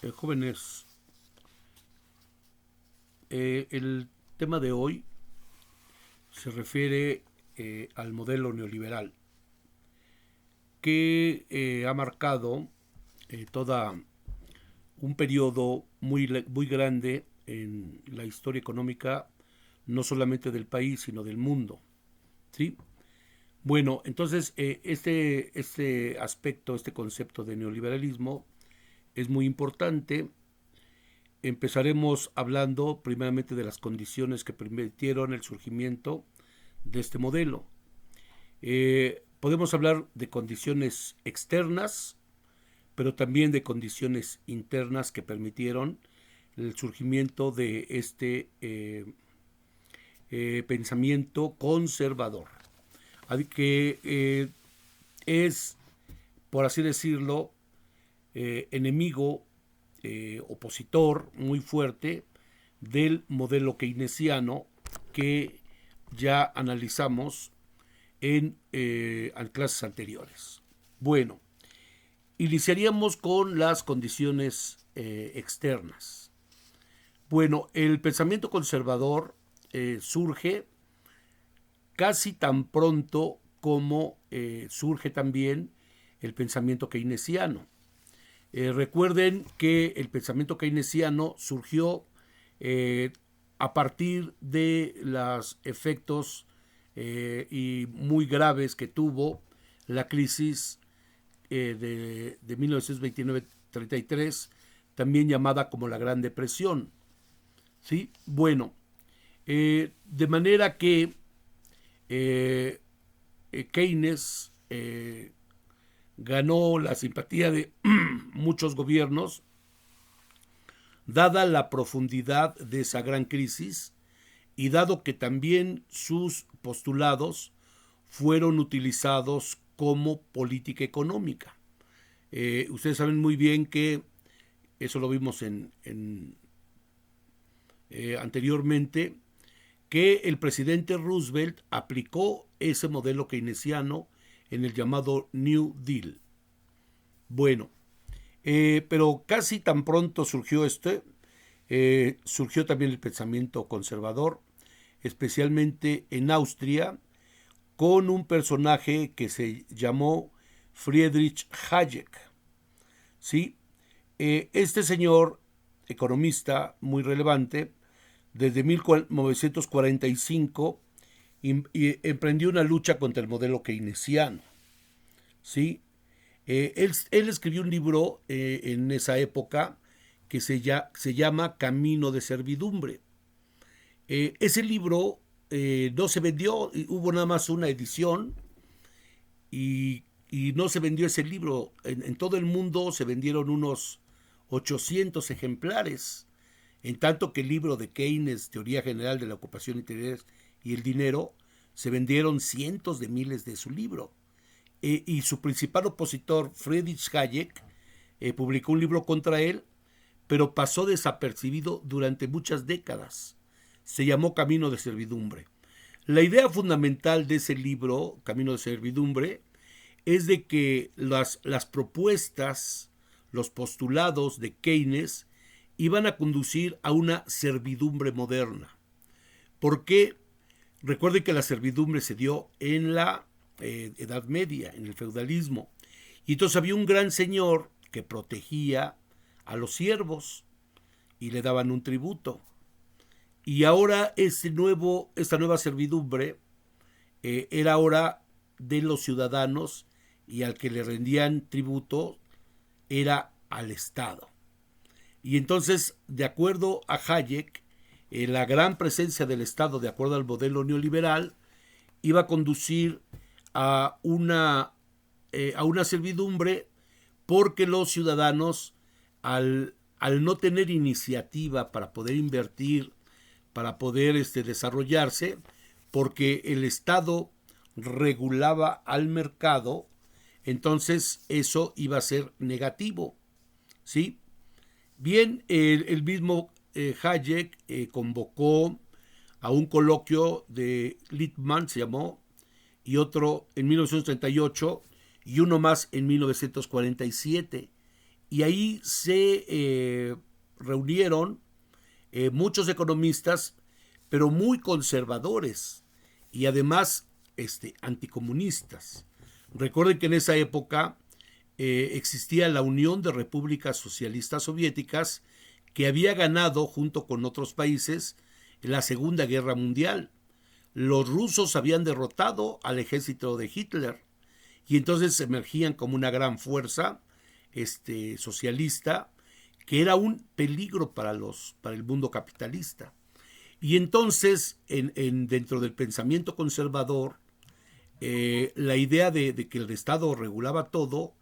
Jóvenes, el tema de hoy se refiere al modelo neoliberal que ha marcado toda un periodo muy grande en la historia económica, no solamente del país, sino del mundo. ¿Sí? Bueno, entonces este aspecto, este concepto de neoliberalismo es muy importante. Empezaremos hablando primeramente de las condiciones que permitieron el surgimiento de este modelo. Podemos hablar de condiciones externas, pero también de condiciones internas que permitieron el surgimiento de este pensamiento conservador, que es, por así decirlo, enemigo, opositor muy fuerte del modelo keynesiano que ya analizamos en clases anteriores. Bueno, iniciaríamos con las condiciones externas. Bueno, el pensamiento conservador surge casi tan pronto como surge también el pensamiento keynesiano. Recuerden que el pensamiento keynesiano surgió a partir de los efectos y muy graves que tuvo la crisis de 1929-33, también llamada como la Gran Depresión. ¿Sí? Bueno, de manera que Keynes ganó la simpatía de muchos gobiernos, dada la profundidad de esa gran crisis y dado que también sus postulados fueron utilizados como política económica. Ustedes saben muy bien que eso lo vimos anteriormente, que el presidente Roosevelt aplicó ese modelo keynesiano en el llamado New Deal. Bueno, pero casi tan pronto surgió surgió también el pensamiento conservador, especialmente en Austria, con un personaje que se llamó Friedrich Hayek. ¿Sí? Este señor, economista muy relevante, desde 1945 emprendió una lucha contra el modelo keynesiano. ¿Sí? Él escribió un libro en esa época que se llama Camino de Servidumbre. Ese libro no se vendió, hubo nada más una edición y no se vendió ese libro. En todo el mundo se vendieron unos 800 ejemplares, en tanto que el libro de Keynes, Teoría General de la Ocupación, Interés y el Dinero, se vendieron cientos de miles de su libro. Y su principal opositor, Friedrich Hayek, publicó un libro contra él, pero pasó desapercibido durante muchas décadas. Se llamó Camino de Servidumbre. La idea fundamental de ese libro, Camino de Servidumbre, es de que las propuestas, los postulados de Keynes iban a conducir a una servidumbre moderna. ¿Por qué? Recuerden que la servidumbre se dio en la Edad Media, en el feudalismo. Y entonces había un gran señor que protegía a los siervos y le daban un tributo. Y ahora esta nueva servidumbre era ahora de los ciudadanos y al que le rendían tributo era al Estado. Y entonces, de acuerdo a Hayek, la gran presencia del Estado, de acuerdo al modelo neoliberal, iba a conducir a una servidumbre porque los ciudadanos, al no tener iniciativa para poder invertir, para poder desarrollarse, porque el Estado regulaba al mercado, entonces eso iba a ser negativo. ¿Sí? Bien, el mismo Hayek convocó a un coloquio de Lippmann, se llamó, y otro en 1938 y uno más en 1947. y ahí se reunieron muchos economistas, pero muy conservadores y además anticomunistas. Recuerden que en esa época existía la Unión de Repúblicas Socialistas Soviéticas, que había ganado junto con otros países la Segunda Guerra Mundial. Los rusos habían derrotado al ejército de Hitler y entonces emergían como una gran fuerza socialista, que era un peligro para el mundo capitalista. Y entonces, dentro del pensamiento conservador, la idea de que el Estado regulaba todo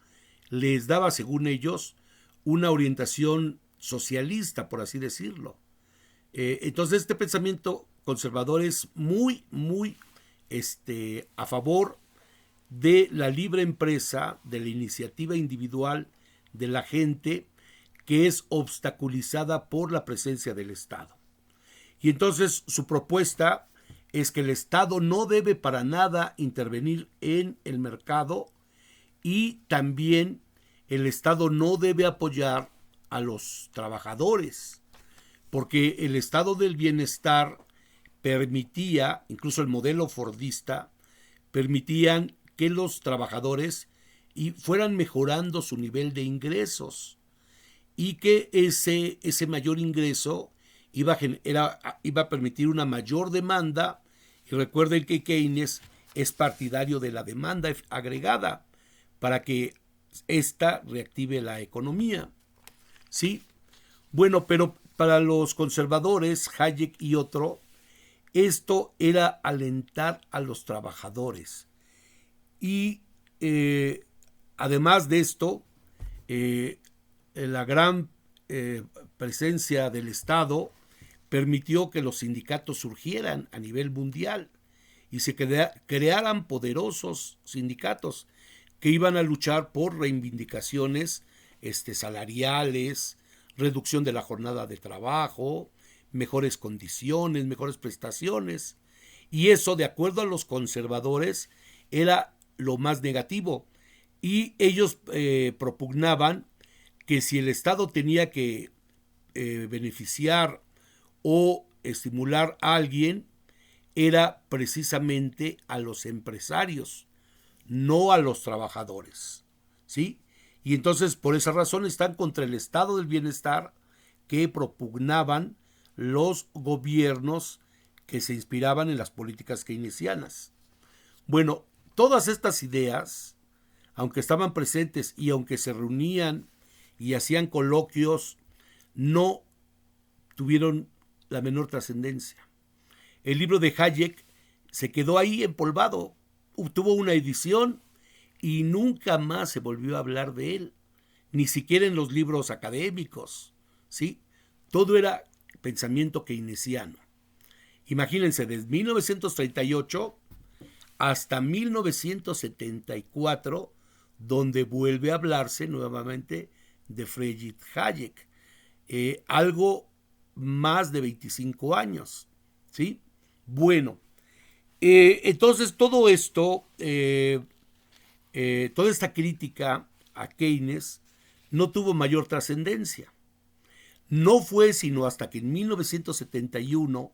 les daba, según ellos, una orientación socialista, por así decirlo. Entonces, este pensamiento conservador es muy, muy a favor de la libre empresa, de la iniciativa individual de la gente, que es obstaculizada por la presencia del Estado. Y entonces su propuesta es que el Estado no debe para nada intervenir en el mercado, y también el Estado no debe apoyar a los trabajadores, porque el estado del bienestar permitía, incluso el modelo fordista, permitían que los trabajadores fueran mejorando su nivel de ingresos, y que ese mayor ingreso iba a permitir una mayor demanda. Y recuerden que Keynes es partidario de la demanda agregada para que ésta reactive la economía. ¿Sí? Bueno, pero para los conservadores, Hayek y otro, esto era alentar a los trabajadores. Y además de esto, la gran presencia del Estado permitió que los sindicatos surgieran a nivel mundial y se crearan poderosos sindicatos que iban a luchar por reivindicaciones salariales, reducción de la jornada de trabajo, mejores condiciones, mejores prestaciones. Y eso, de acuerdo a los conservadores, era lo más negativo. Y ellos propugnaban que si el Estado tenía que beneficiar o estimular a alguien, era precisamente a los empresarios, no a los trabajadores, ¿sí? Y entonces, por esa razón, están contra el estado del bienestar que propugnaban los gobiernos que se inspiraban en las políticas keynesianas. Bueno, todas estas ideas, aunque estaban presentes y aunque se reunían y hacían coloquios, no tuvieron la menor trascendencia. El libro de Hayek se quedó ahí empolvado, tuvo una edición y nunca más se volvió a hablar de él, ni siquiera en los libros académicos, ¿sí? Todo era pensamiento keynesiano. Imagínense, desde 1938 hasta 1974, donde vuelve a hablarse nuevamente de Friedrich Hayek, algo más de 25 años, ¿sí? Bueno, entonces todo esto, toda esta crítica a Keynes no tuvo mayor trascendencia. No fue sino hasta que en 1971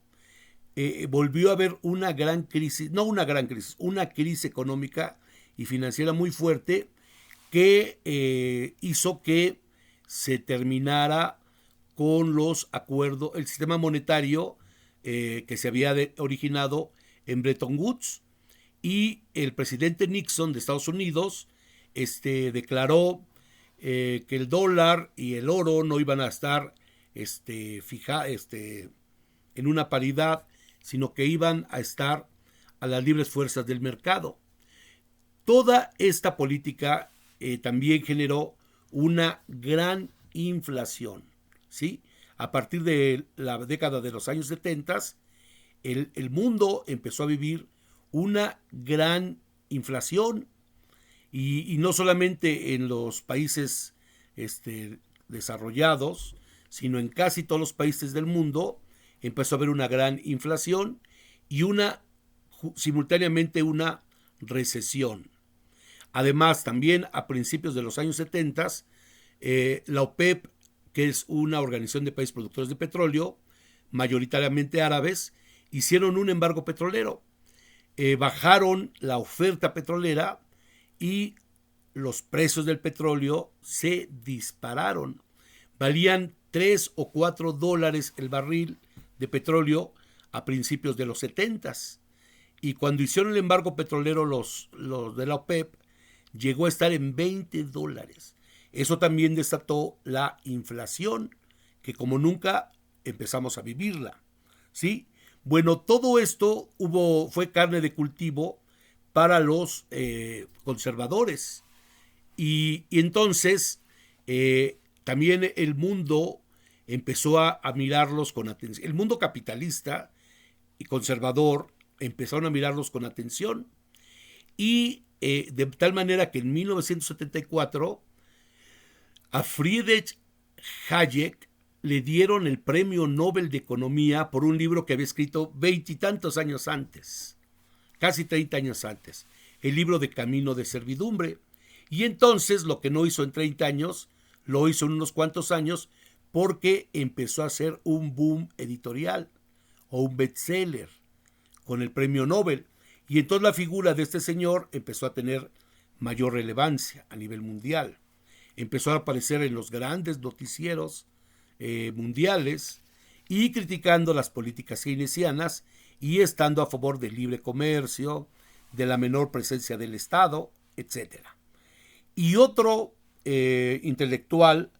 volvió a haber una gran crisis, no una gran crisis, una crisis económica y financiera muy fuerte, que hizo que se terminara con los acuerdos, el sistema monetario que se había originado en Bretton Woods, y el presidente Nixon de Estados Unidos declaró que el dólar y el oro no iban a estar en una paridad, sino que iban a estar a las libres fuerzas del mercado. Toda esta política también generó una gran inflación, ¿sí? A partir de la década de los años 70, el mundo empezó a vivir una gran inflación, y no solamente en los países desarrollados, sino en casi todos los países del mundo empezó a haber una gran inflación y simultáneamente una recesión. Además, también a principios de los años 70, La OPEP, que es una organización de países productores de petróleo, mayoritariamente árabes, hicieron un embargo petrolero. Bajaron la oferta petrolera y los precios del petróleo se dispararon. Valían 3 o 4 dólares el barril de petróleo a principios de los 70s. Y cuando hicieron el embargo petrolero los de la OPEP, llegó a estar en 20 dólares. Eso también desató la inflación, que como nunca empezamos a vivirla, ¿sí? Bueno, todo esto fue carne de cultivo para los conservadores. Y entonces también el mundo empezó a mirarlos con atención. El mundo capitalista y conservador empezaron a mirarlos con atención. Y de tal manera que en 1974 a Friedrich Hayek le dieron el premio Nobel de Economía por un libro que había escrito 20 y tantos años antes, casi 30 años antes, el libro de Camino de Servidumbre. Y entonces lo que no hizo en 30 años, lo hizo en unos cuantos años, porque empezó a ser un boom editorial o un bestseller con el premio Nobel. Y entonces la figura de este señor empezó a tener mayor relevancia a nivel mundial. Empezó a aparecer en los grandes noticieros mundiales y criticando las políticas keynesianas y estando a favor del libre comercio, de la menor presencia del Estado, etc. Y otro intelectual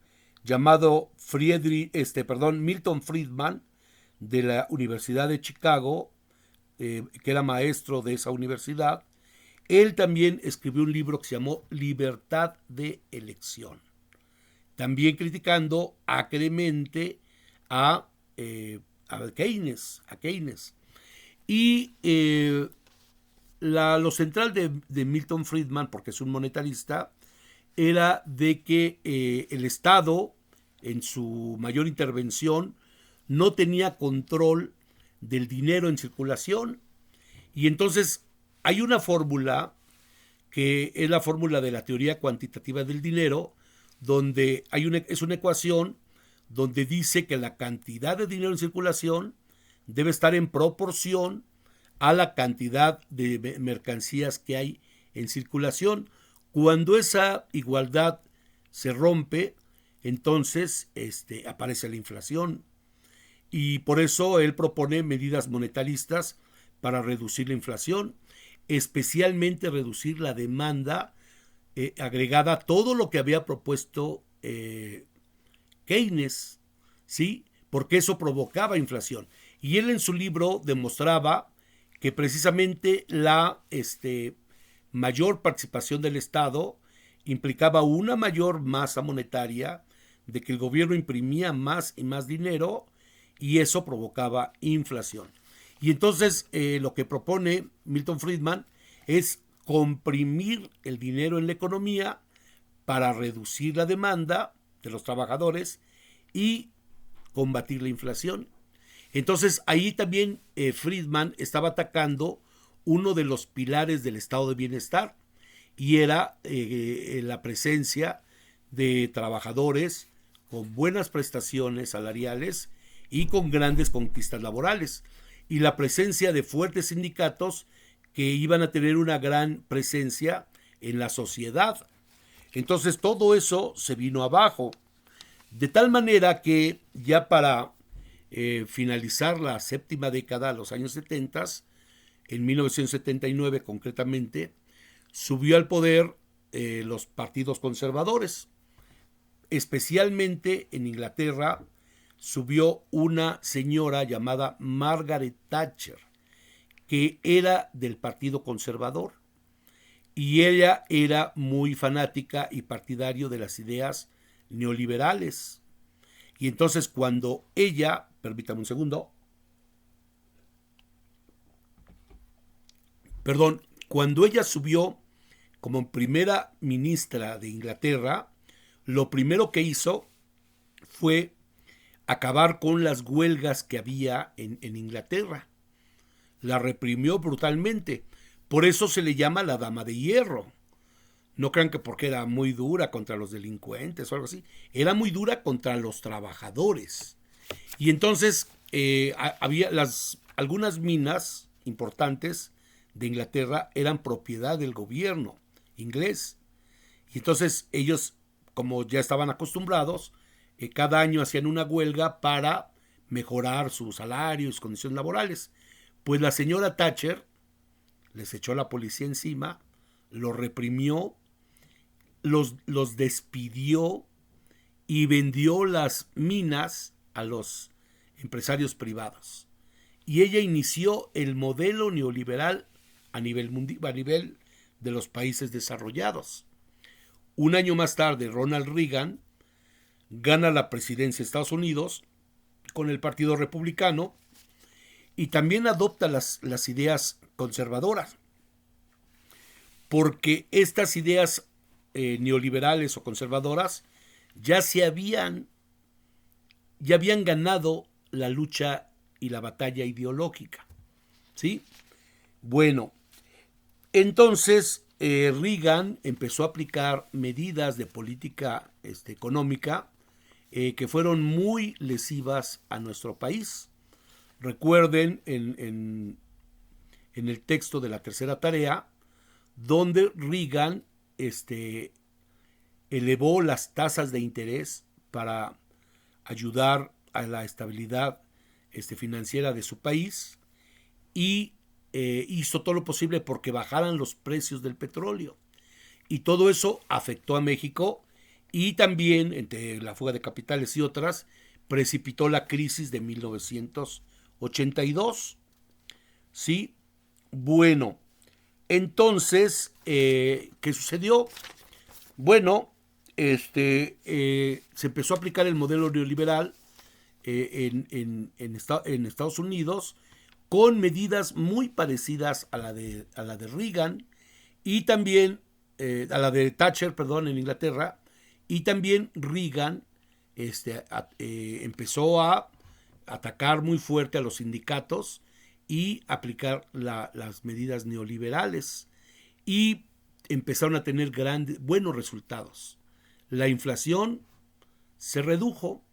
llamado Milton Friedman, de la Universidad de Chicago, que era maestro de esa universidad, él también escribió un libro que se llamó Libertad de Elección, también criticando acremente a Keynes. Y lo central de Milton Friedman, porque es un monetarista, era de que el Estado, en su mayor intervención, no tenía control del dinero en circulación. Y entonces hay una fórmula que es la fórmula de la teoría cuantitativa del dinero, donde es una ecuación donde dice que la cantidad de dinero en circulación debe estar en proporción a la cantidad de mercancías que hay en circulación. Cuando esa igualdad se rompe, entonces aparece la inflación. Y por eso él propone medidas monetaristas para reducir la inflación, especialmente reducir la demanda agregada a todo lo que había propuesto Keynes, ¿sí? Porque eso provocaba inflación. Y él en su libro demostraba que precisamente la mayor participación del Estado implicaba una mayor masa monetaria, de que el gobierno imprimía más y más dinero, y eso provocaba inflación. Y entonces lo que propone Milton Friedman es comprimir el dinero en la economía para reducir la demanda de los trabajadores y combatir la inflación. Entonces ahí también Friedman estaba atacando uno de los pilares del estado de bienestar, y era la presencia de trabajadores con buenas prestaciones salariales y con grandes conquistas laborales, y la presencia de fuertes sindicatos que iban a tener una gran presencia en la sociedad. Entonces todo eso se vino abajo, de tal manera que ya para finalizar la séptima década, los años 70, en 1979 concretamente, subió al poder los partidos conservadores. Especialmente en Inglaterra subió una señora llamada Margaret Thatcher, que era del Partido Conservador, y ella era muy fanática y partidario de las ideas neoliberales. Y entonces cuando ella, permítame un segundo, cuando ella subió como primera ministra de Inglaterra, lo primero que hizo fue acabar con las huelgas que había en Inglaterra. La reprimió brutalmente. Por eso se le llama la Dama de Hierro, No crean que porque era muy dura contra los delincuentes o algo así. Era muy dura contra los trabajadores. Y entonces había algunas minas importantes de Inglaterra eran propiedad del gobierno inglés. Y entonces ellos, como ya estaban acostumbrados, cada año hacían una huelga para mejorar sus salarios, condiciones laborales. Pues la señora Thatcher les echó la policía encima, los reprimió, los despidió y vendió las minas a los empresarios privados. Y ella inició el modelo neoliberal a nivel de los países desarrollados. Un año más tarde, Ronald Reagan gana la presidencia de Estados Unidos con el Partido Republicano y también adopta las ideas conservadoras, porque estas ideas neoliberales o conservadoras ya habían ganado la lucha y la batalla ideológica, ¿sí? Bueno, entonces Reagan empezó a aplicar medidas de política económica que fueron muy lesivas a nuestro país. Recuerden en el texto de la tercera tarea, donde Reagan elevó las tasas de interés para ayudar a la estabilidad financiera de su país y hizo todo lo posible porque bajaran los precios del petróleo. Y todo eso afectó a México y también, entre la fuga de capitales y otras, precipitó la crisis de 1982. ¿Sí? Bueno, entonces, ¿qué sucedió? Bueno, se empezó a aplicar el modelo neoliberal en Estados Unidos con medidas muy parecidas a la de Reagan y también a la de Thatcher, perdón, en Inglaterra, y también Reagan empezó a atacar muy fuerte a los sindicatos y aplicar las medidas neoliberales y empezaron a tener buenos resultados. La inflación se redujo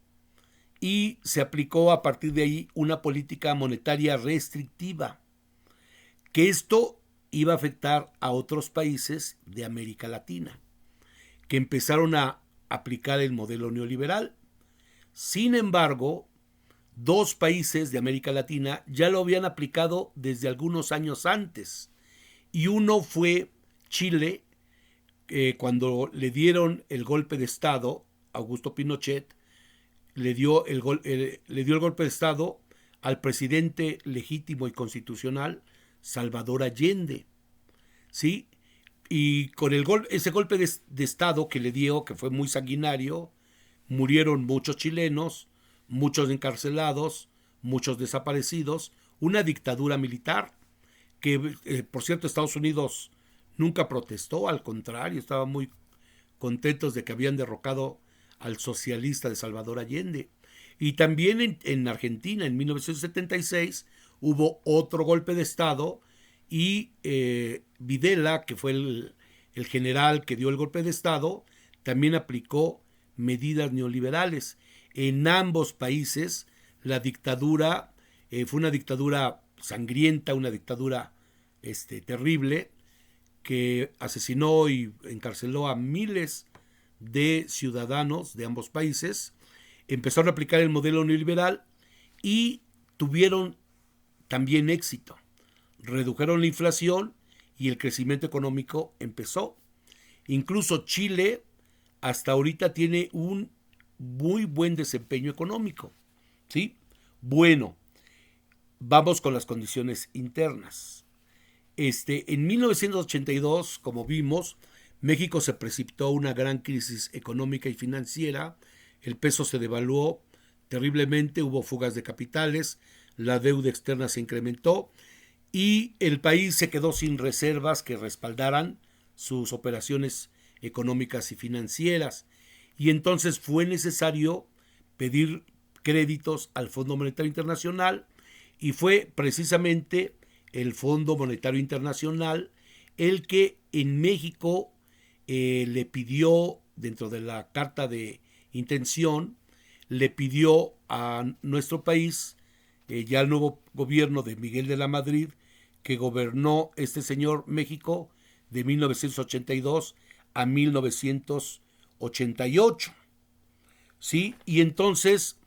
y se aplicó a partir de ahí una política monetaria restrictiva, que esto iba a afectar a otros países de América Latina, que empezaron a aplicar el modelo neoliberal. Sin embargo, dos países de América Latina ya lo habían aplicado desde algunos años antes, y uno fue Chile, cuando le dieron el golpe de Estado, Augusto Pinochet le dio el golpe de Estado al presidente legítimo y constitucional Salvador Allende, ¿sí? Y con ese golpe de Estado que le dio, que fue muy sanguinario, murieron muchos chilenos, muchos encarcelados, muchos desaparecidos, una dictadura militar que, por cierto, Estados Unidos nunca protestó, al contrario, estaban muy contentos de que habían derrocado al socialista de Salvador Allende. Y también en Argentina, en 1976, hubo otro golpe de Estado y Videla, que fue el general que dio el golpe de Estado, también aplicó medidas neoliberales. En ambos países la dictadura fue una dictadura sangrienta, una dictadura terrible, que asesinó y encarceló a miles de ciudadanos de ambos países. Empezaron a aplicar el modelo neoliberal y tuvieron también éxito. Redujeron la inflación y el crecimiento económico empezó. Incluso Chile hasta ahorita tiene un muy buen desempeño económico, ¿sí? Bueno, vamos con las condiciones internas. En 1982, como vimos, México se precipitó a una gran crisis económica y financiera, el peso se devaluó terriblemente, hubo fugas de capitales, la deuda externa se incrementó y el país se quedó sin reservas que respaldaran sus operaciones económicas y financieras. Y entonces fue necesario pedir créditos al Fondo Monetario Internacional y fue precisamente el Fondo Monetario Internacional el que en México le pidió, dentro de la carta de intención, le pidió a nuestro país, ya el nuevo gobierno de Miguel de la Madrid, que gobernó este señor México de 1982 a 1988. ¿Sí? Y entonces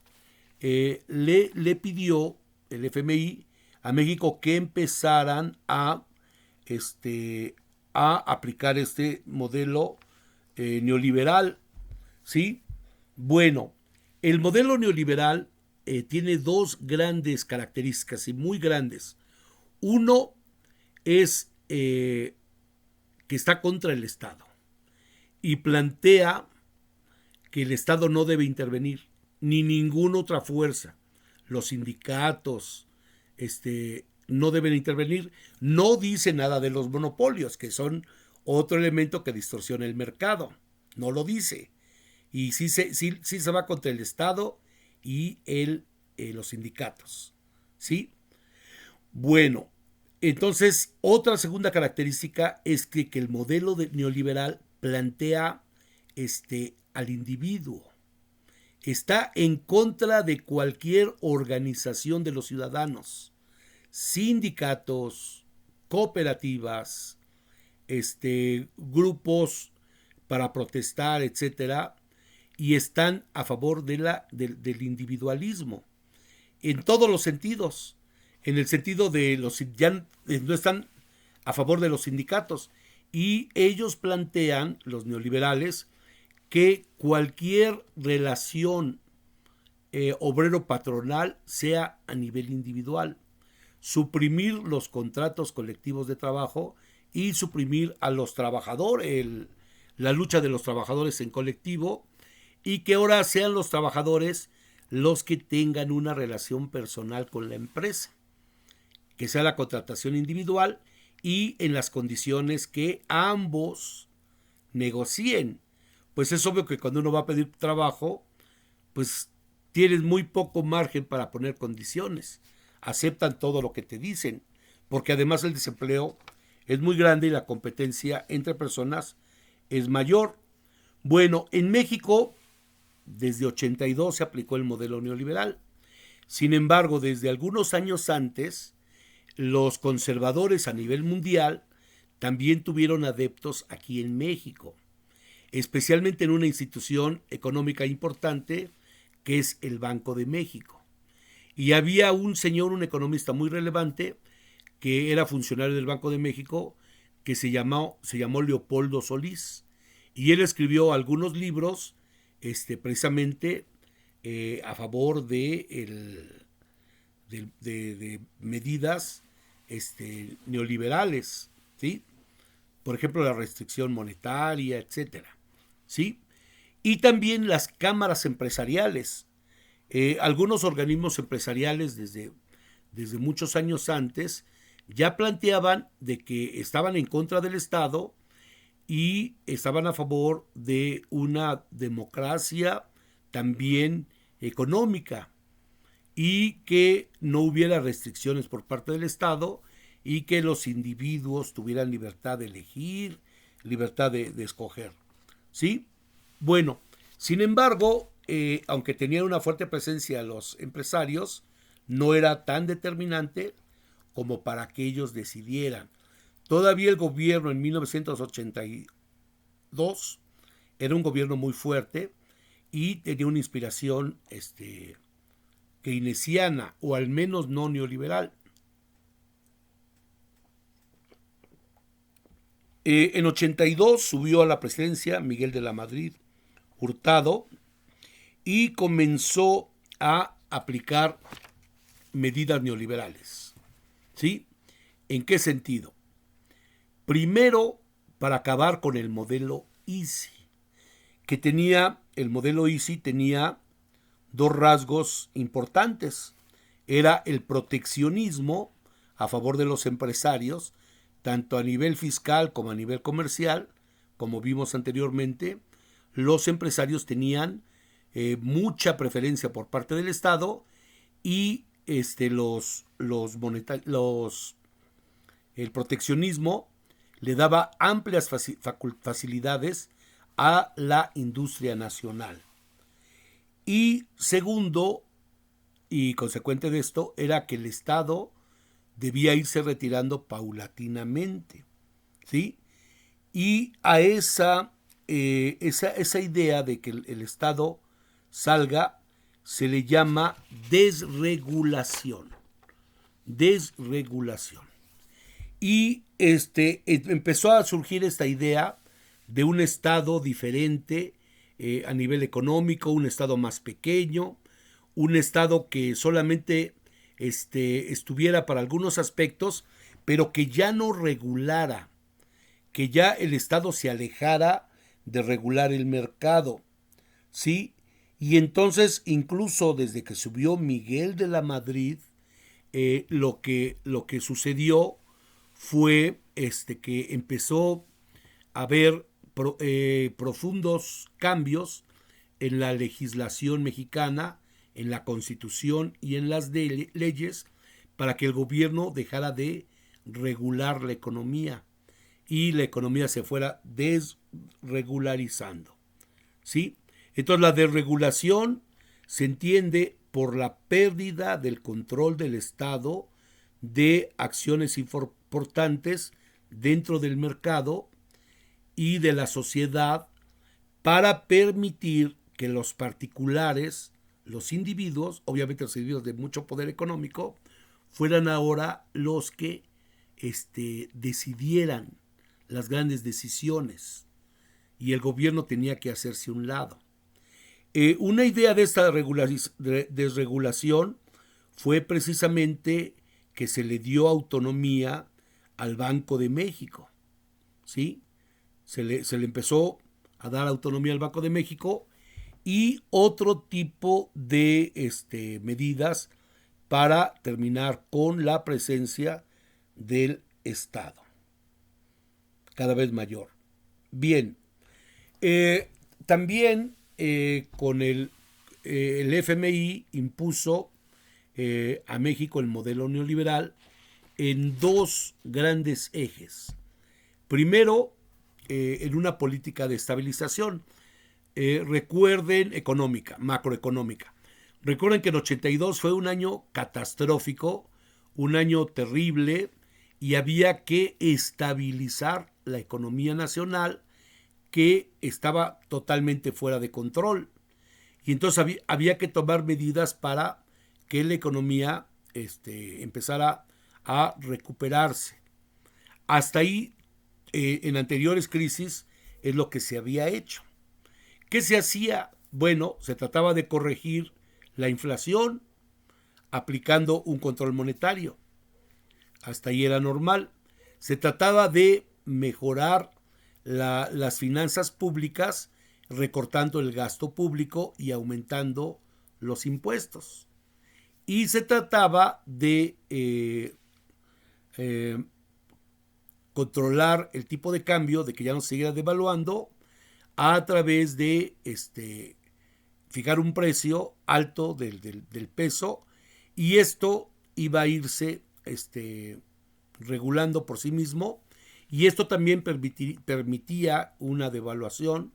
le pidió el FMI a México que empezaran a aplicar este modelo neoliberal. ¿Sí? Bueno, el modelo neoliberal tiene dos grandes características y muy grandes. Uno es que está contra el Estado y plantea que el Estado no debe intervenir, ni ninguna otra fuerza. Los sindicatos no deben intervenir. No dice nada de los monopolios, que son otro elemento que distorsiona el mercado. No lo dice. Y sí se va contra el Estado y los sindicatos. ¿Sí? Bueno, entonces otra segunda característica es que el modelo neoliberal plantea al individuo. Está en contra de cualquier organización de los ciudadanos, sindicatos, cooperativas, grupos para protestar, etcétera, y están a favor del individualismo en todos los sentidos. En el sentido de ya no están a favor de los sindicatos, y ellos plantean, los neoliberales, que cualquier relación obrero-patronal sea a nivel individual, suprimir los contratos colectivos de trabajo y suprimir a los trabajadores, la lucha de los trabajadores en colectivo, y que ahora sean los trabajadores los que tengan una relación personal con la empresa, que sea la contratación individual y en las condiciones que ambos negocien. Pues es obvio que cuando uno va a pedir trabajo, pues tienes muy poco margen para poner condiciones. Aceptan todo lo que te dicen, porque además el desempleo es muy grande y la competencia entre personas es mayor. Bueno, en México desde 82 se aplicó el modelo neoliberal. Sin embargo, desde algunos años antes, los conservadores a nivel mundial también tuvieron adeptos aquí en México, especialmente en una institución económica importante que es el Banco de México. Y había un economista muy relevante, que era funcionario del Banco de México, que se llamó Leopoldo Solís. Y él escribió algunos libros precisamente a favor de medidas neoliberales, ¿sí? Por ejemplo, la restricción monetaria, etcétera, ¿sí? Y también las cámaras empresariales. Algunos organismos empresariales desde muchos años antes ya planteaban de que estaban en contra del Estado y estaban a favor de una democracia también económica, y que no hubiera restricciones por parte del Estado y que los individuos tuvieran libertad de elegir, libertad de escoger. ¿Sí? Bueno, sin embargo, aunque tenían una fuerte presencia los empresarios, no era tan determinante como para que ellos decidieran. Todavía el gobierno en 1982 era un gobierno muy fuerte y tenía una inspiración keynesiana, o al menos no neoliberal. En 82 subió a la presidencia Miguel de la Madrid Hurtado y comenzó a aplicar medidas neoliberales. ¿Sí? ¿En qué sentido? Primero, para acabar con el modelo Easy, el modelo Easy tenía dos rasgos importantes. Era el proteccionismo a favor de los empresarios, tanto a nivel fiscal como a nivel comercial. Como vimos anteriormente, los empresarios tenían mucha preferencia por parte del Estado, y el proteccionismo le daba amplias facilidades a la industria nacional. Y segundo, y consecuente de esto, era que el Estado debía irse retirando paulatinamente, ¿sí? Y a esa idea de que el Estado salga se le llama desregulación. Desregulación. Y empezó a surgir esta idea de un Estado diferente a nivel económico, un Estado más pequeño, un Estado que solamente estuviera para algunos aspectos, pero que ya no regulara, que ya el Estado se alejara de regular el mercado, ¿sí? Y entonces, incluso desde que subió Miguel de la Madrid, lo que sucedió fue que empezó a haber profundos cambios en la legislación mexicana, en la Constitución y en las leyes para que el gobierno dejara de regular la economía y la economía se fuera desregularizando, ¿sí? Entonces la desregulación se entiende por la pérdida del control del Estado de acciones importantes dentro del mercado y de la sociedad para permitir que los particulares, los individuos, obviamente los individuos de mucho poder económico, fueran ahora los que decidieran las grandes decisiones y el gobierno tenía que hacerse a un lado. Una idea de esta desregulación fue precisamente que se le dio autonomía al Banco de México, ¿sí? Se le empezó a dar autonomía al Banco de México y otro tipo de medidas para terminar con la presencia del Estado, cada vez mayor. Bien, también con el FMI impuso a México el modelo neoliberal en dos grandes ejes. Primero, en una política de estabilización. Recuerden, macroeconómica. Recuerden que el 82 fue un año catastrófico, un año terrible, y había que estabilizar la economía nacional que estaba totalmente fuera de control. Y entonces había que tomar medidas para que la economía empezara a recuperarse. Hasta ahí, en anteriores crisis, es lo que se había hecho. ¿Qué se hacía? Bueno, se trataba de corregir la inflación aplicando un control monetario. Hasta ahí era normal. Se trataba de mejorar las finanzas públicas recortando el gasto público y aumentando los impuestos. Y se trataba de controlar el tipo de cambio, de que ya no se siguiera devaluando, a través de fijar un precio alto del peso, y esto iba a irse regulando por sí mismo, y esto también permitía una devaluación,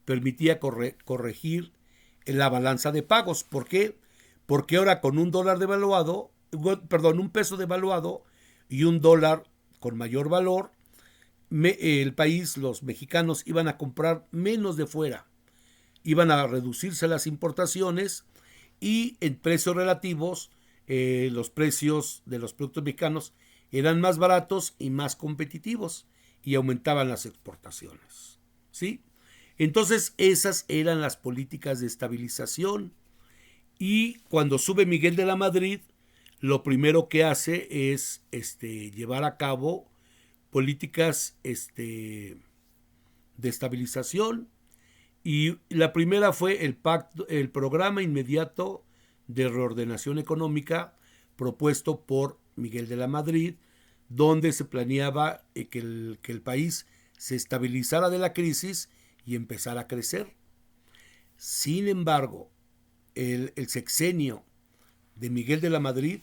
permitía corregir la balanza de pagos. ¿Por qué? Porque ahora con un peso devaluado y un dólar con mayor valor, el país, los mexicanos, iban a comprar menos de fuera, iban a reducirse las importaciones y en precios relativos los precios de los productos mexicanos eran más baratos y más competitivos y aumentaban las exportaciones, ¿sí? Entonces esas eran las políticas de estabilización. Y cuando sube Miguel de la Madrid, lo primero que hace es llevar a cabo políticas de estabilización, y la primera fue el programa inmediato de reordenación económica propuesto por Miguel de la Madrid, donde se planeaba que el país se estabilizara de la crisis y empezara a crecer. Sin embargo, el sexenio de Miguel de la Madrid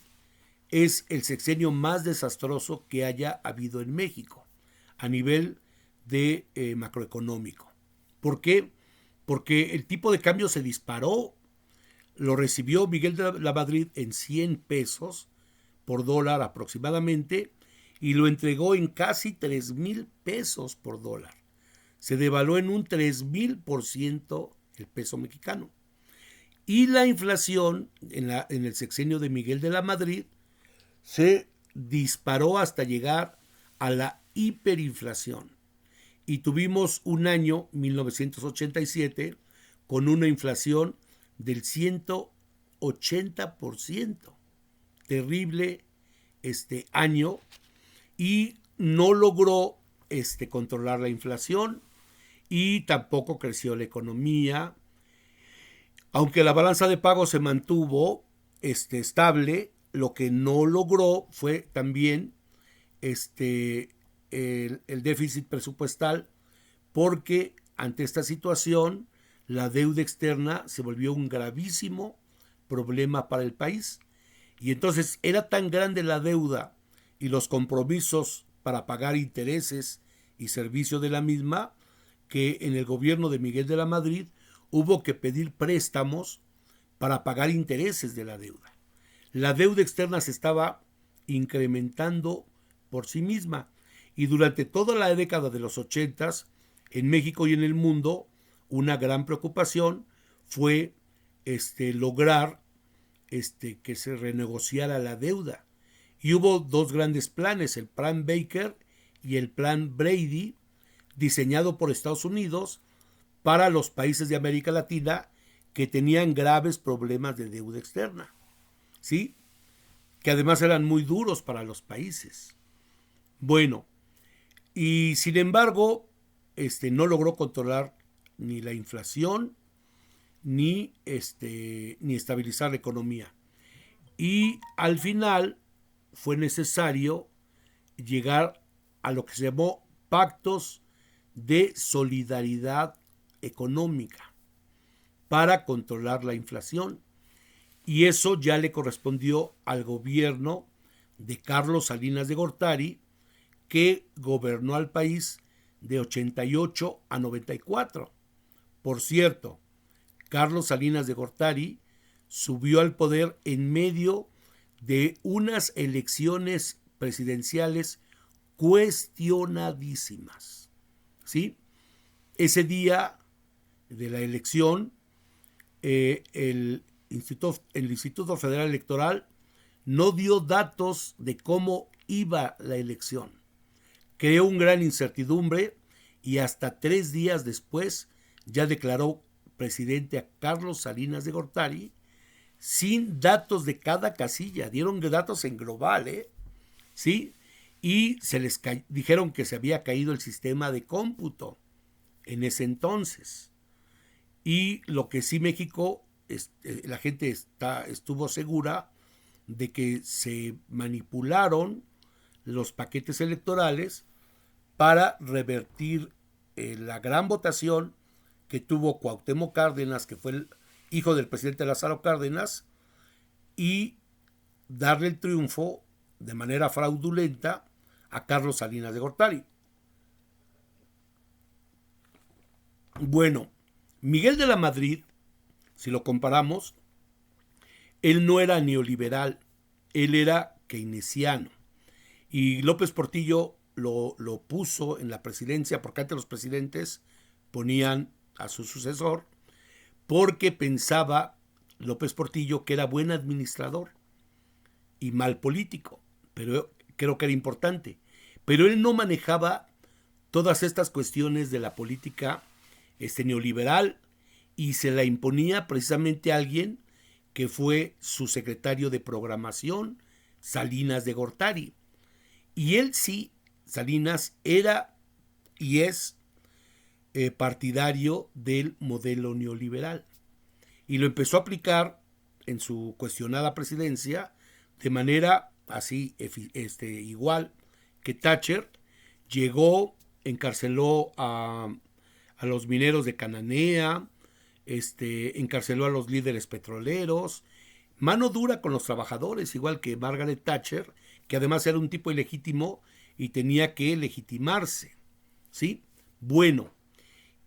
es el sexenio más desastroso que haya habido en México. a nivel de macroeconómico. ¿Por qué? Porque el tipo de cambio se disparó. Lo recibió Miguel de la Madrid en 100 pesos por dólar aproximadamente y lo entregó en casi 3,000 pesos por dólar. Se devaluó en un 3,000% el peso mexicano. Y la inflación en el sexenio de Miguel de la Madrid se disparó hasta llegar a la hiperinflación. Y tuvimos un año, 1987, con una inflación del 180%. Terrible año, y no logró controlar la inflación y tampoco creció la economía. Aunque la balanza de pagos se mantuvo estable, lo que no logró fue también el déficit presupuestal, porque ante esta situación la deuda externa se volvió un gravísimo problema para el país. Y entonces era tan grande la deuda y los compromisos para pagar intereses y servicio de la misma, que en el gobierno de Miguel de la Madrid hubo que pedir préstamos para pagar intereses de la deuda. La deuda externa se estaba incrementando por sí misma, y durante toda la década de los 80 en México y en el mundo una gran preocupación fue lograr que se renegociara la deuda. Y hubo dos grandes planes, el plan Baker y el plan Brady, diseñado por Estados Unidos para los países de América Latina que tenían graves problemas de deuda externa, ¿sí? Que además eran muy duros para los países. Bueno, y sin embargo, no logró controlar ni la inflación ni estabilizar la economía. Y al final fue necesario llegar a lo que se llamó pactos de solidaridad económica para controlar la inflación. Y eso ya le correspondió al gobierno de Carlos Salinas de Gortari, que gobernó al país de 88 a 94. Por cierto, Carlos Salinas de Gortari subió al poder en medio de unas elecciones presidenciales cuestionadísimas, ¿sí? Ese día de la elección, el Instituto Federal Electoral no dio datos de cómo iba la elección. Creó una gran incertidumbre y hasta 3 días después ya declaró presidente a Carlos Salinas de Gortari sin datos de cada casilla. Dieron datos en global, ¿sí? Y dijeron que se había caído el sistema de cómputo en ese entonces. Y lo que sí México, la gente estuvo segura de que se manipularon los paquetes electorales para revertir la gran votación que tuvo Cuauhtémoc Cárdenas, que fue el hijo del presidente Lázaro Cárdenas, y darle el triunfo de manera fraudulenta a Carlos Salinas de Gortari. Bueno, Miguel de la Madrid, si lo comparamos, él no era neoliberal, él era keynesiano. Y López Portillo lo puso en la presidencia, porque antes los presidentes ponían a su sucesor, porque pensaba López Portillo que era buen administrador y mal político, pero creo que era importante. Pero él no manejaba todas estas cuestiones de la política neoliberal, y se la imponía precisamente a alguien que fue su secretario de programación, Salinas de Gortari. Y él sí, Salinas, era y es partidario del modelo neoliberal. Y lo empezó a aplicar en su cuestionada presidencia de manera así igual que Thatcher. Llegó, encarceló a los mineros de Cananea, encarceló a los líderes petroleros, mano dura con los trabajadores, igual que Margaret Thatcher, que además era un tipo ilegítimo y tenía que legitimarse, ¿sí? Bueno,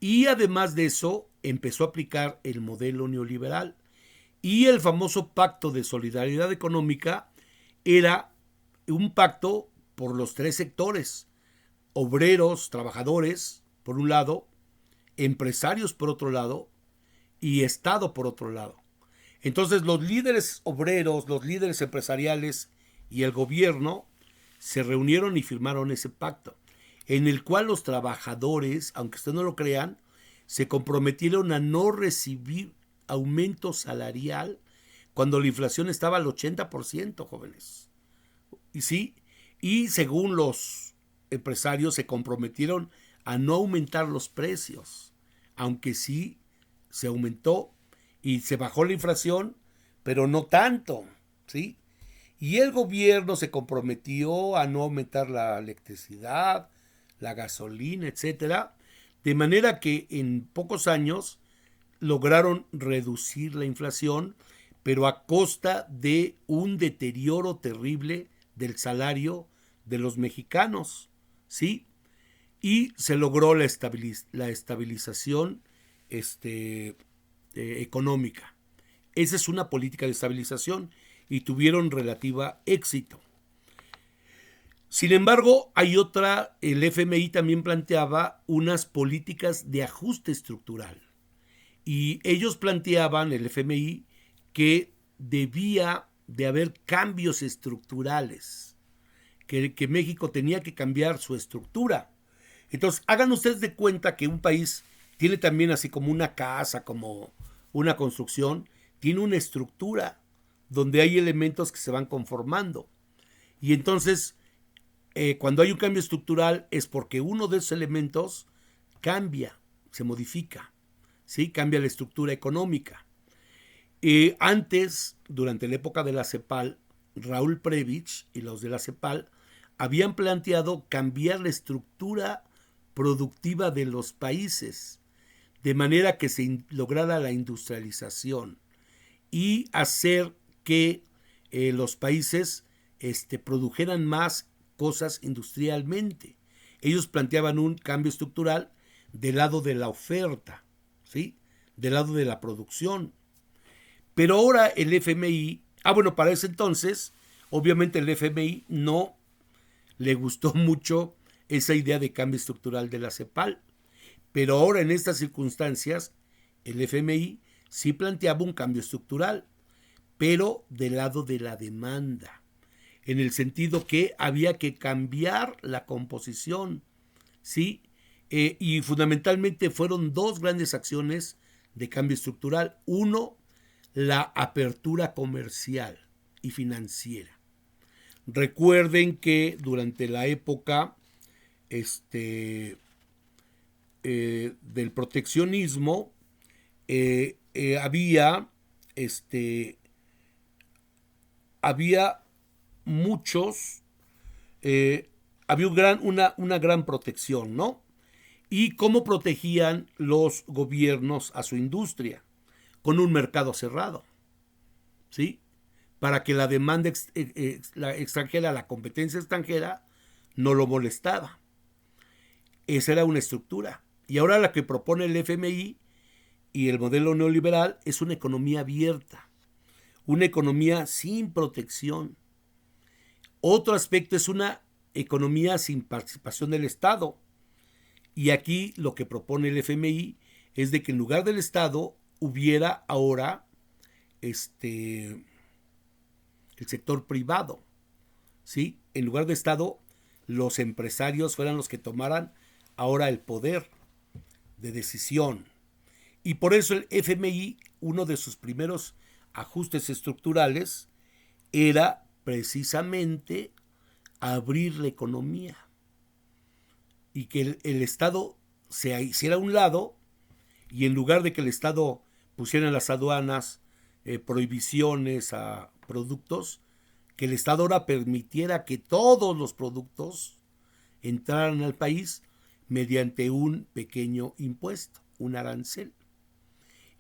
y además de eso empezó a aplicar el modelo neoliberal y el famoso Pacto de Solidaridad Económica era un pacto por los tres sectores: obreros, trabajadores, por un lado, empresarios por otro lado, y Estado por otro lado. Entonces los líderes obreros, los líderes empresariales y el gobierno se reunieron y firmaron ese pacto, en el cual los trabajadores, aunque ustedes no lo crean, se comprometieron a no recibir aumento salarial cuando la inflación estaba al 80%, jóvenes. Y sí, y según los empresarios se comprometieron a no aumentar los precios, aunque sí se aumentó y se bajó la inflación, pero no tanto, ¿sí? Y el gobierno se comprometió a no aumentar la electricidad, la gasolina, etcétera, de manera que en pocos años lograron reducir la inflación, pero a costa de un deterioro terrible del salario de los mexicanos, ¿sí? Y se logró la estabilización económica. Esa es una política de estabilización y tuvieron relativa éxito. Sin embargo, hay otra, el FMI también planteaba unas políticas de ajuste estructural. Y ellos planteaban, el FMI, que debía de haber cambios estructurales, que México tenía que cambiar su estructura. Entonces, hagan ustedes de cuenta que un país tiene también así como una casa, como una construcción, tiene una estructura donde hay elementos que se van conformando. Y entonces, cuando hay un cambio estructural es porque uno de esos elementos cambia, se modifica, ¿sí? Cambia la estructura económica. Antes, durante la época de la CEPAL, Raúl Prebisch y los de la CEPAL habían planteado cambiar la estructura productiva de los países, de manera que se lograra la industrialización y hacer que los países produjeran más cosas industrialmente. Ellos planteaban un cambio estructural del lado de la oferta, ¿sí? Del lado de la producción. Pero ahora el FMI, para ese entonces, obviamente el FMI no le gustó mucho esa idea de cambio estructural de la CEPAL. Pero ahora en estas circunstancias, el FMI sí planteaba un cambio estructural, pero del lado de la demanda, en el sentido que había que cambiar la composición, ¿sí? Y fundamentalmente fueron dos grandes acciones de cambio estructural. Uno, la apertura comercial y financiera. Recuerden que durante la época del proteccionismo había muchos, había una gran protección, ¿no? ¿Y cómo protegían los gobiernos a su industria? Con un mercado cerrado, ¿sí? Para que la demanda extranjera, la competencia extranjera, no lo molestaba. Esa era una estructura. Y ahora la que propone el FMI y el modelo neoliberal es una economía abierta, una economía sin protección. Otro aspecto es una economía sin participación del Estado. Y aquí lo que propone el FMI es de que en lugar del Estado hubiera ahora el sector privado, ¿sí? En lugar de Estado, los empresarios fueran los que tomaran ahora el poder de decisión. Y por eso el FMI, uno de sus primeros ajustes estructurales era precisamente abrir la economía y que el Estado se hiciera a un lado, y en lugar de que el Estado pusiera en las aduanas prohibiciones a productos, que el Estado ahora permitiera que todos los productos entraran al país mediante un pequeño impuesto, un arancel.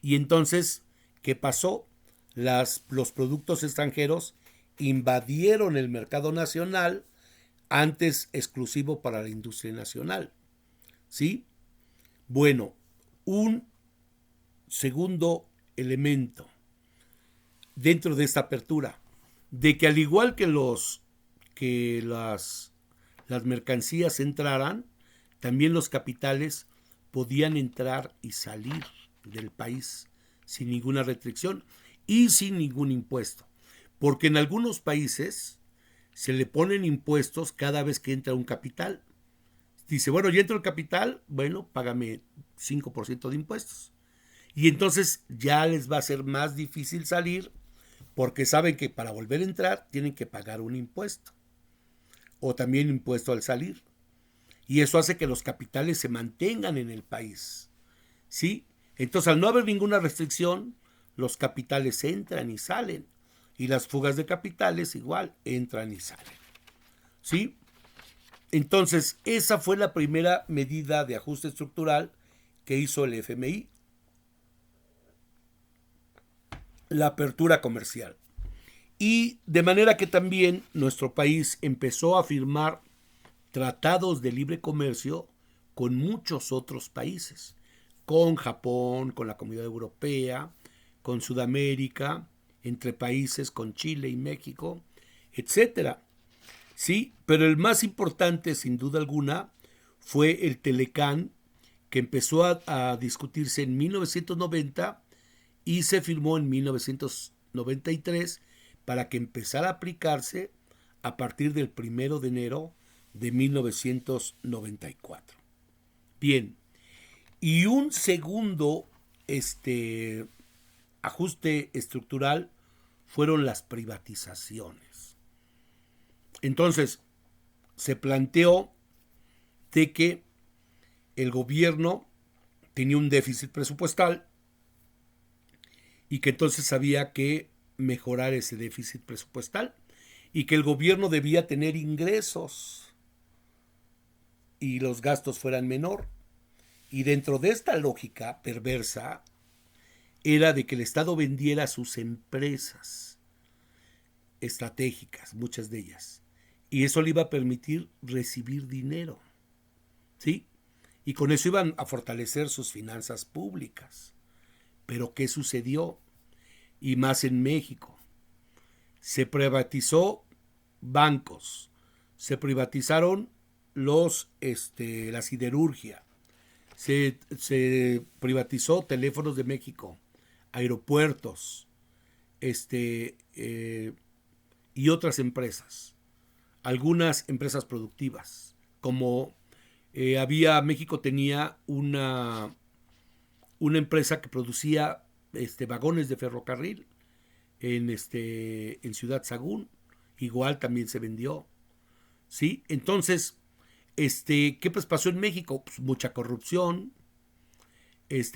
Y entonces, ¿qué pasó? Los productos extranjeros invadieron el mercado nacional antes exclusivo para la industria nacional. ¿Sí? Bueno, un segundo elemento dentro de esta apertura, de que al igual que las mercancías entraran, también los capitales podían entrar y salir del país sin ninguna restricción y sin ningún impuesto. Porque en algunos países se le ponen impuestos cada vez que entra un capital. Dice, bueno, ya entró el capital, bueno, págame 5% de impuestos. Y entonces ya les va a ser más difícil salir porque saben que para volver a entrar tienen que pagar un impuesto. O también impuesto al salir. Y eso hace que los capitales se mantengan en el país. ¿Sí? Entonces, al no haber ninguna restricción, los capitales entran y salen. Y las fugas de capitales igual entran y salen. ¿Sí? Entonces, esa fue la primera medida de ajuste estructural que hizo el FMI. La apertura comercial. Y de manera que también nuestro país empezó a firmar tratados de libre comercio con muchos otros países, con Japón, con la Comunidad Europea, con Sudamérica, entre países, con Chile y México, etcétera. Sí, pero el más importante, sin duda alguna, fue el Telecán, que empezó a discutirse en 1990 y se firmó en 1993 para que empezara a aplicarse a partir del 1 de enero de 1994. Bien, y un segundo ajuste estructural fueron las privatizaciones. Entonces, se planteó de que el gobierno tenía un déficit presupuestal y que entonces había que mejorar ese déficit presupuestal y que el gobierno debía tener ingresos y los gastos fueran menor. Y dentro de esta lógica perversa era de que el Estado vendiera sus empresas estratégicas, muchas de ellas, y eso le iba a permitir recibir dinero, ¿sí? Y con eso iban a fortalecer sus finanzas públicas. Pero ¿qué sucedió? Y más en México. Se privatizó bancos, se privatizaron la siderurgia, se privatizó Teléfonos de México, aeropuertos, y otras empresas, algunas empresas productivas, como México tenía una empresa que producía vagones de ferrocarril en Ciudad Sagún, igual también se vendió, ¿sí? Entonces, ¿qué pasó en México? Pues mucha corrupción,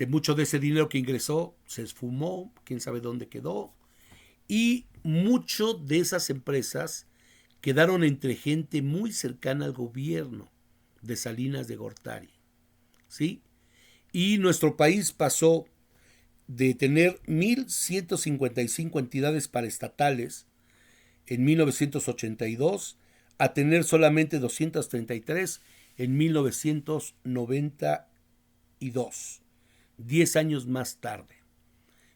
mucho de ese dinero que ingresó se esfumó, quién sabe dónde quedó, y mucho de esas empresas quedaron entre gente muy cercana al gobierno de Salinas de Gortari, ¿sí? Y nuestro país pasó de tener 1,155 entidades paraestatales en 1982 a tener solamente 233 en 1992, 10 años más tarde.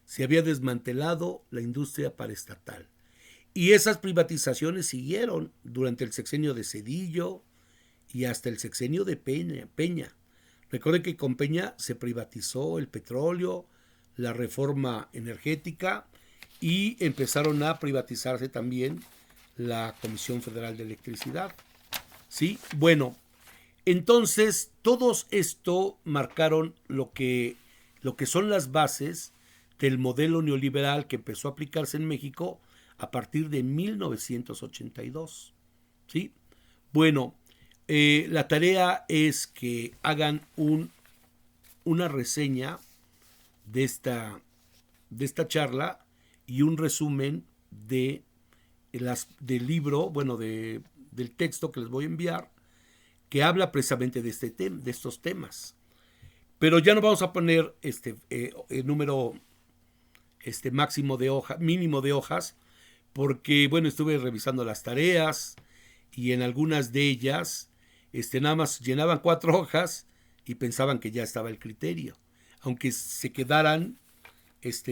Se había desmantelado la industria paraestatal. Y esas privatizaciones siguieron durante el sexenio de Zedillo y hasta el sexenio de Peña. Recuerden que con Peña se privatizó el petróleo, la reforma energética y empezaron a privatizarse también la Comisión Federal de Electricidad. ¿Sí? Bueno, entonces todos esto marcaron lo que son las bases del modelo neoliberal que empezó a aplicarse en México a partir de 1982. ¿Sí? Bueno, la tarea es que hagan una reseña de esta charla y un resumen del libro, bueno, del texto que les voy a enviar, que habla precisamente de estos temas. Pero ya no vamos a poner el número mínimo de hojas, porque bueno, estuve revisando las tareas y en algunas de ellas nada más llenaban 4 hojas y pensaban que ya estaba el criterio. Aunque se quedaran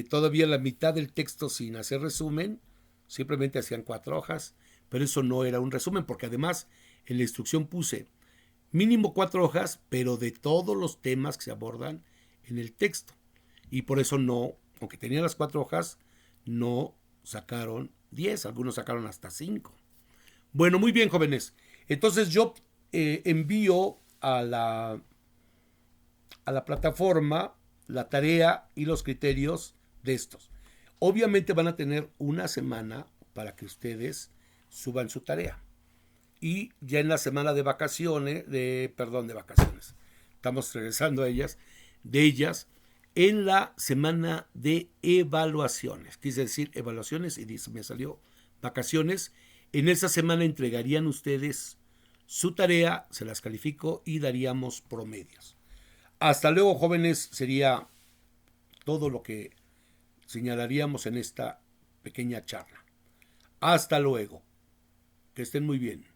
todavía la mitad del texto sin hacer resumen, simplemente hacían 4 hojas, pero eso no era un resumen, porque además en la instrucción puse mínimo 4 hojas, pero de todos los temas que se abordan en el texto. Y por eso no, aunque tenían las 4 hojas, no sacaron 10, algunos sacaron hasta 5. Bueno, muy bien, jóvenes. Entonces yo envío a la plataforma la tarea y los criterios de estos. Obviamente van a tener una semana para que ustedes suban su tarea. Y ya en la semana de vacaciones, de vacaciones, estamos regresando a ellas, en la semana de evaluaciones, quise decir evaluaciones y me salió vacaciones. En esa semana entregarían ustedes su tarea, se las califico y daríamos promedios. Hasta luego, jóvenes, sería todo lo que señalaríamos en esta pequeña charla. Hasta luego. Que estén muy bien.